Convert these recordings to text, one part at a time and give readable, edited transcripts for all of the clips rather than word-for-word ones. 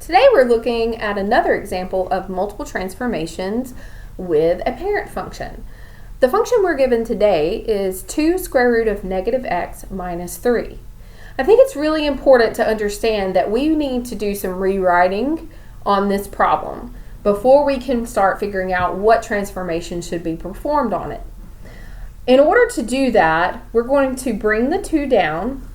Today we're looking at another example of multiple transformations with a parent function. The function we're given today is 2 square root of negative x minus 3. I think it's really important to understand that we need to do some rewriting on this problem before we can start figuring out what transformation should be performed on it. In order to do that, we're going to bring the 2 down,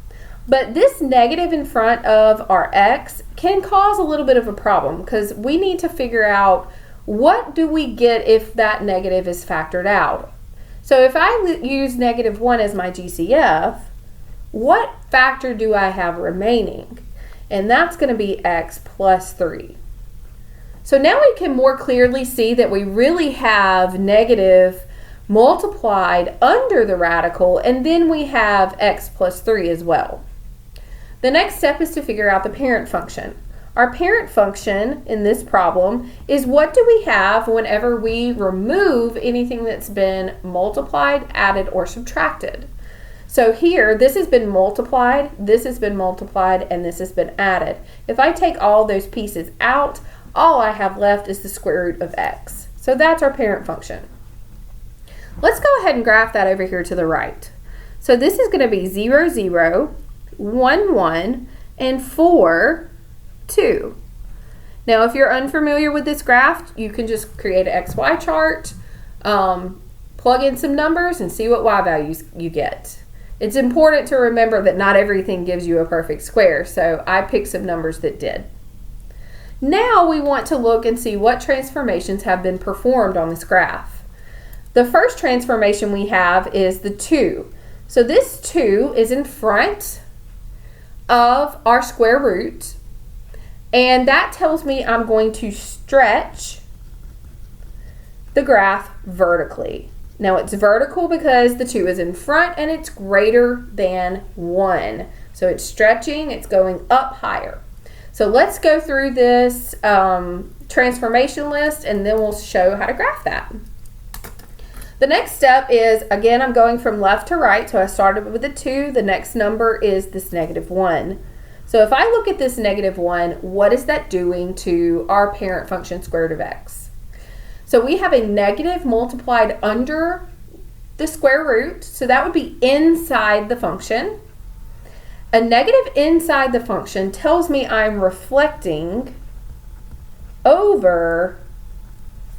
but this negative in front of our x can cause a little bit of a problem because we need to figure out what do we get if that negative is factored out. So if I use negative 1 as my GCF, what factor do I have remaining? And that's going to be x plus 3. So now we can more clearly see that we really have negative multiplied under the radical, and then we have x plus 3 as well. The next step is to figure out the parent function. Our parent function in this problem is what do we have whenever we remove anything that's been multiplied, added, or subtracted. So here, this has been multiplied, this has been multiplied, and this has been added. If I take all those pieces out, all I have left is the square root of x. So that's our parent function. Let's go ahead and graph that over here to the right. So this is going to be 0, 0, 1, 1, and 4, 2. Now, if you're unfamiliar with this graph, you can just create an XY chart, plug in some numbers, and see what Y values you get. It's important to remember that not everything gives you a perfect square, so I picked some numbers that did. Now we want to look and see what transformations have been performed on this graph. The first transformation we have is the 2. So this 2 is in front of our square root, and that tells me I'm going to stretch the graph vertically. Now it's vertical because the 2 is in front and it's greater than 1. So it's stretching, it's going up higher. So let's go through this transformation list and then we'll show how to graph that. The next step is, again, I'm going from left to right, so I started with the 2. The next number is this negative 1. So if I look at this negative 1, what is that doing to our parent function square root of x? So we have a negative multiplied under the square root, so that would be inside the function. A negative inside the function tells me I'm reflecting over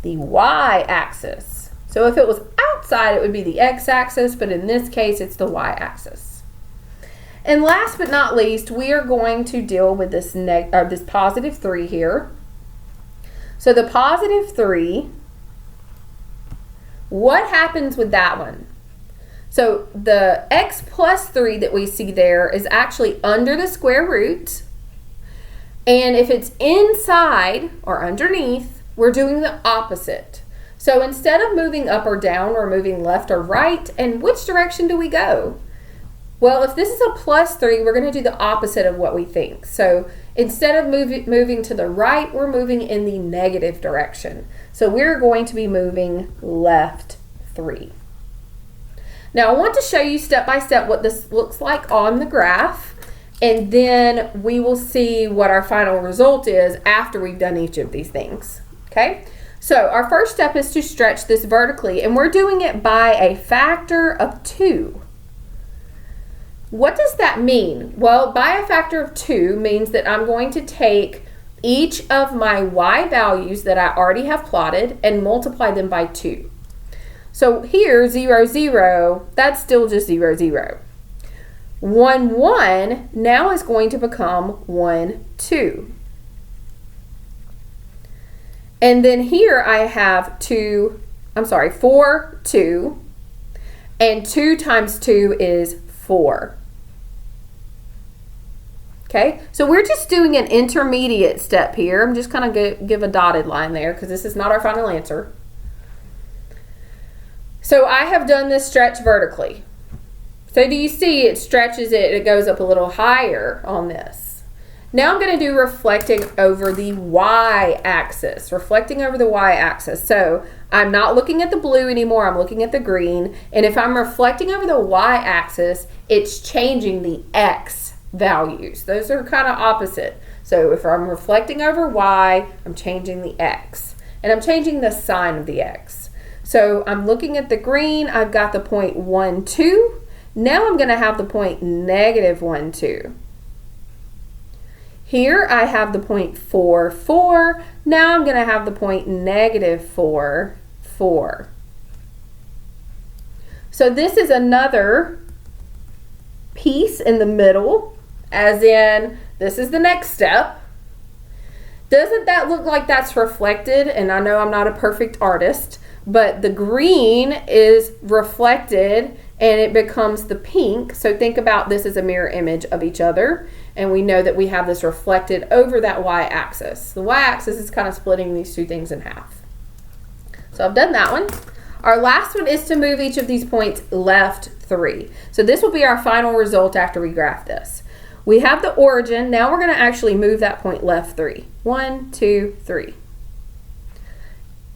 the y-axis. So if it was outside, it would be the x-axis, but in this case, it's the y-axis. And last but not least, we are going to deal with this positive 3 here. So the positive 3, what happens with that one? So the x plus 3 that we see there is actually under the square root. And if it's inside or underneath, we're doing the opposite. So instead of moving up or down, we're moving left or right. And which direction do we go? Well, if this is a plus 3, we're going to do the opposite of what we think. So instead of moving to the right, we're moving in the negative direction. So we're going to be moving left 3. Now I want to show you step by step what this looks like on the graph, and then we will see what our final result is after we've done each of these things. Okay? So our first step is to stretch this vertically, and we're doing it by a factor of 2. What does that mean? Well, by a factor of 2 means that I'm going to take each of my y values that I already have plotted and multiply them by 2. So here, 0, 0, that's still just 0, 0. 1, 1 now is going to become 1, 2. And then here I have 4, 2, and 2 times 2 is 4. Okay, so we're just doing an intermediate step here. I'm just kind of give a dotted line there because this is not our final answer. So I have done this stretch vertically. So do you see it stretches it goes up a little higher on this. Now I'm going to do reflecting over the y-axis. Reflecting over the y-axis. So I'm not looking at the blue anymore. I'm looking at the green. And if I'm reflecting over the y-axis, it's changing the x values. Those are kind of opposite. So if I'm reflecting over y, I'm changing the x. And I'm changing the sign of the x. So I'm looking at the green, I've got the point 1, 2. Now I'm going to have the point negative 1, 2. Here I have the point 4, 4. Now I'm going to have the point negative 4, 4. So this is another piece in the middle, as in this is the next step. Doesn't that look like that's reflected? And I know I'm not a perfect artist, but the green is reflected and it becomes the pink. So think about this as a mirror image of each other. And we know that we have this reflected over that y-axis. The y-axis is kind of splitting these two things in half. So I've done that one. Our last one is to move each of these points left 3. So this will be our final result after we graph this. We have the origin. Now we're going to actually move that point left 3. 1, 2, 3.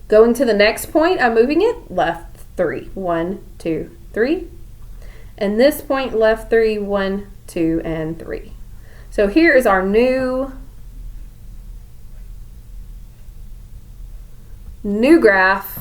Going to the next point, I'm moving it left 3. 1, 2, 3. And this point left 3, 1, 2, and 3. So here is our new graph.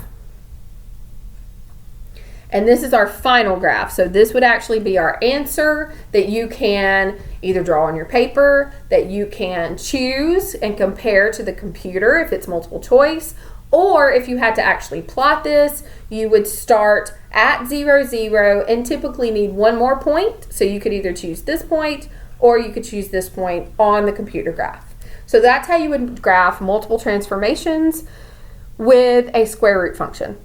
And this is our final graph. So this would actually be our answer that you can either draw on your paper, that you can choose and compare to the computer if it's multiple choice, or if you had to actually plot this, you would start at 0, 0 and typically need one more point. So you could either choose this point or you could choose this point on the computer graph. So that's how you would graph multiple transformations with a square root function.